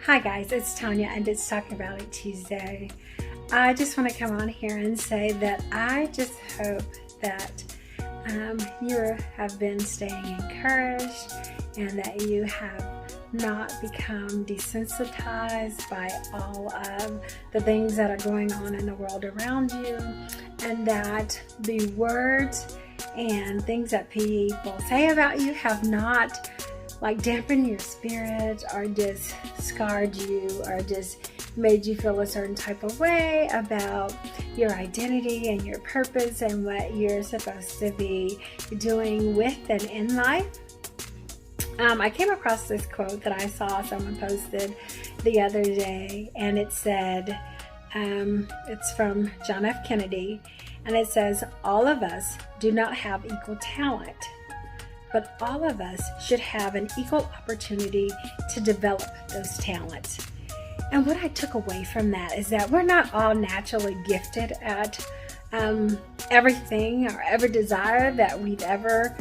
Hi guys, it's Tanya and it's Talking About It Tuesday. I just want to come on here and say that I just hope that you have been staying encouraged and that you have not become desensitized by all of the things that are going on in the world around you, and that the words and things that people say about you have not dampened your spirit or just scarred you or just made you feel a certain type of way about your identity and your purpose and what you're supposed to be doing with and in life. I came across this quote that I saw someone posted the other day, and it said, it's from John F. Kennedy, and it says, "All of us do not have equal talent, but all of us should have an equal opportunity to develop those talents." And what I took away from that is that we're not all naturally gifted at everything or every desire that we've ever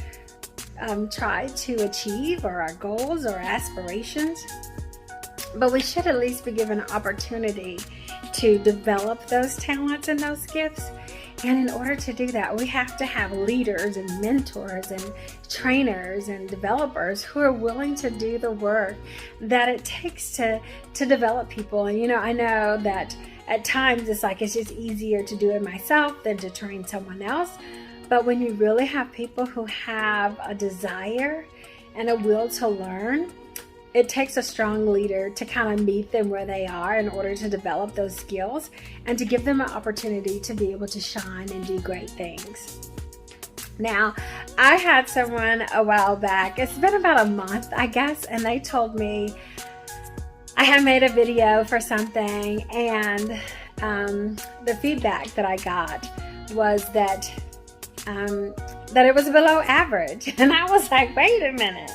tried to achieve, or our goals or aspirations. But we should at least be given an opportunity to develop those talents and those gifts. And in order to do that, we have to have leaders and mentors and trainers and developers who are willing to do the work that it takes to develop people. And I know that at times it's just easier to do it myself than to train someone else. But when you really have people who have a desire and a will to learn, it takes a strong leader to kind of meet them where they are in order to develop those skills and to give them an opportunity to be able to shine and do great things. Now, I had someone a while back, it's been about a month, I guess, and they told me I had made a video for something, and the feedback that I got was that it was below average. And I was like, wait a minute.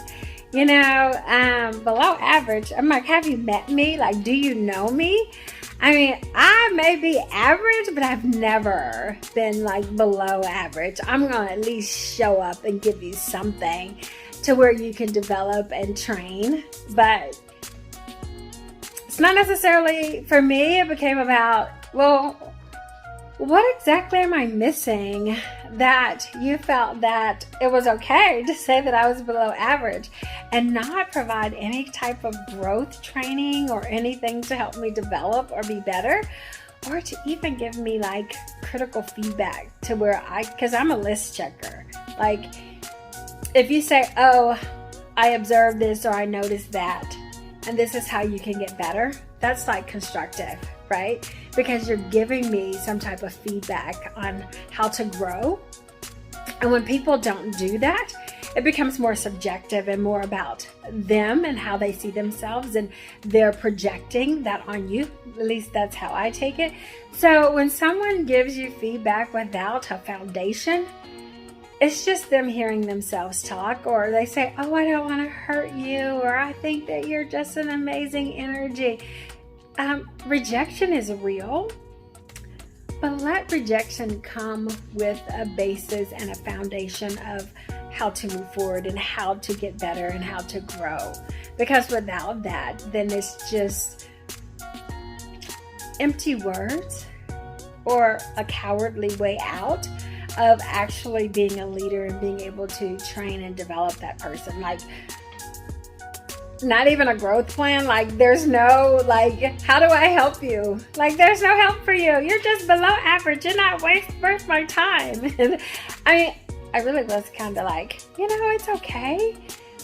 Below average. I'm like, have you met me? Do you know me? I mean, I may be average, but I've never been below average. I'm going to at least show up and give you something to where you can develop and train. But it's not necessarily for me. It became about, what exactly am I missing that you felt that it was okay to say that I was below average and not provide any type of growth training or anything to help me develop or be better, or to even give me critical feedback to where because I'm a list checker. If you say, oh, I observed this or I noticed that, and this is how you can get better, that's constructive, right? Because you're giving me some type of feedback on how to grow. And when people don't do that, it becomes more subjective and more about them and how they see themselves, and they're projecting that on you. At least that's how I take it. So when someone gives you feedback without a foundation, it's just them hearing themselves talk, or they say, oh, I don't want to hurt you, or I think that you're just an amazing energy. Rejection is real, but let rejection come with a basis and a foundation of how to move forward and how to get better and how to grow. Because without that, then it's just empty words or a cowardly way out of actually being a leader and being able to train and develop that person. Not even a growth plan. There's no, how do I help you? There's no help for you. You're just below average. You're not worth my time. And I really was kind of it's okay.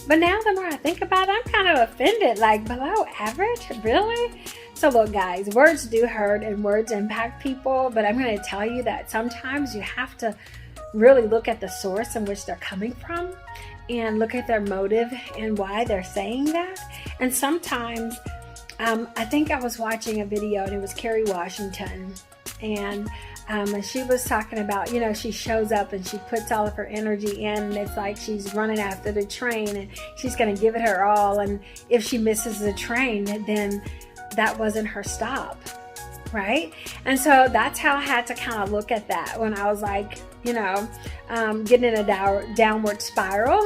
But now the more I think about it, I'm kind of offended. Below average? Really? So look, guys, words do hurt and words impact people. But I'm going to tell you that sometimes you have to really look at the source in which they're coming from and look at their motive and why they're saying that. And sometimes, I think I was watching a video, and it was Kerry Washington, and she was talking about, she shows up and she puts all of her energy in, and it's she's running after the train and she's going to give it her all, and if she misses the train, then that wasn't her stop. right? And so that's how I had to kind of look at that when I was like, you know, getting in a downward spiral.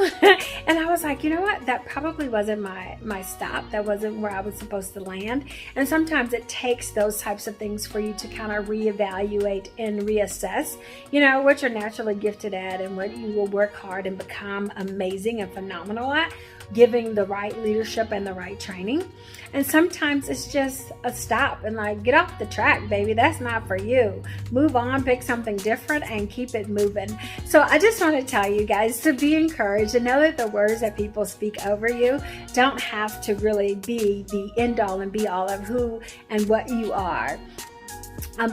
And I was like, you know what, that probably wasn't my stop. That wasn't where I was supposed to land. And sometimes it takes those types of things for you to kind of reevaluate and reassess, you know, what you're naturally gifted at and what you will work hard and become amazing and phenomenal at, giving the right leadership and the right training. And sometimes it's just a stop and like, get off the track, baby. That's not for you. Move on, pick something different and keep it moving. So I just want to tell you guys to be encouraged and know that the words that people speak over you don't have to really be the end all and be all of who and what you are.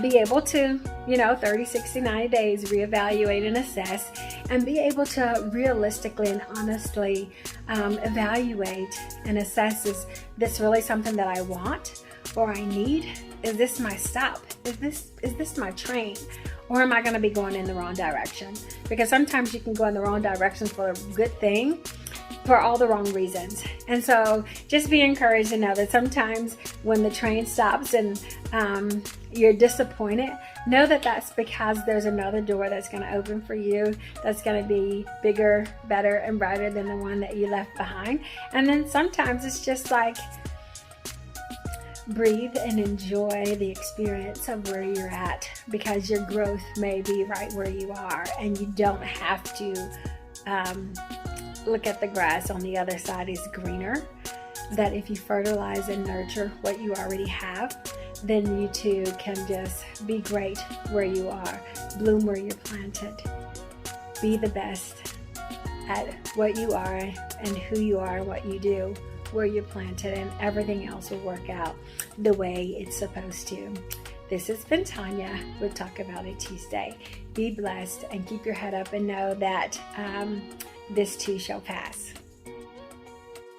Be able to, you know, 30, 60, 90 days, reevaluate and assess, and be able to realistically and honestly evaluate and assess, is this really something that I want or I need? Is this my stop? Is this my train? Or am I going to be going in the wrong direction? Because sometimes you can go in the wrong direction for a good thing, for all the wrong reasons. And so just be encouraged to know that sometimes when the train stops and you're disappointed, know that that's because there's another door that's going to open for you, that's going to be bigger, better, and brighter than the one that you left behind. And then sometimes it's just like, breathe and enjoy the experience of where you're at, because your growth may be right where you are, and you don't have to look at the grass on the other side is greener. That if you fertilize and nurture what you already have, then you too can just be great where you are, bloom where you're planted, be the best at what you are and who you are, what you do, where you're planted, and everything else will work out the way it's supposed to. This has been Tanya with Talk About It Tuesday. Be blessed and keep your head up and know that this too shall pass.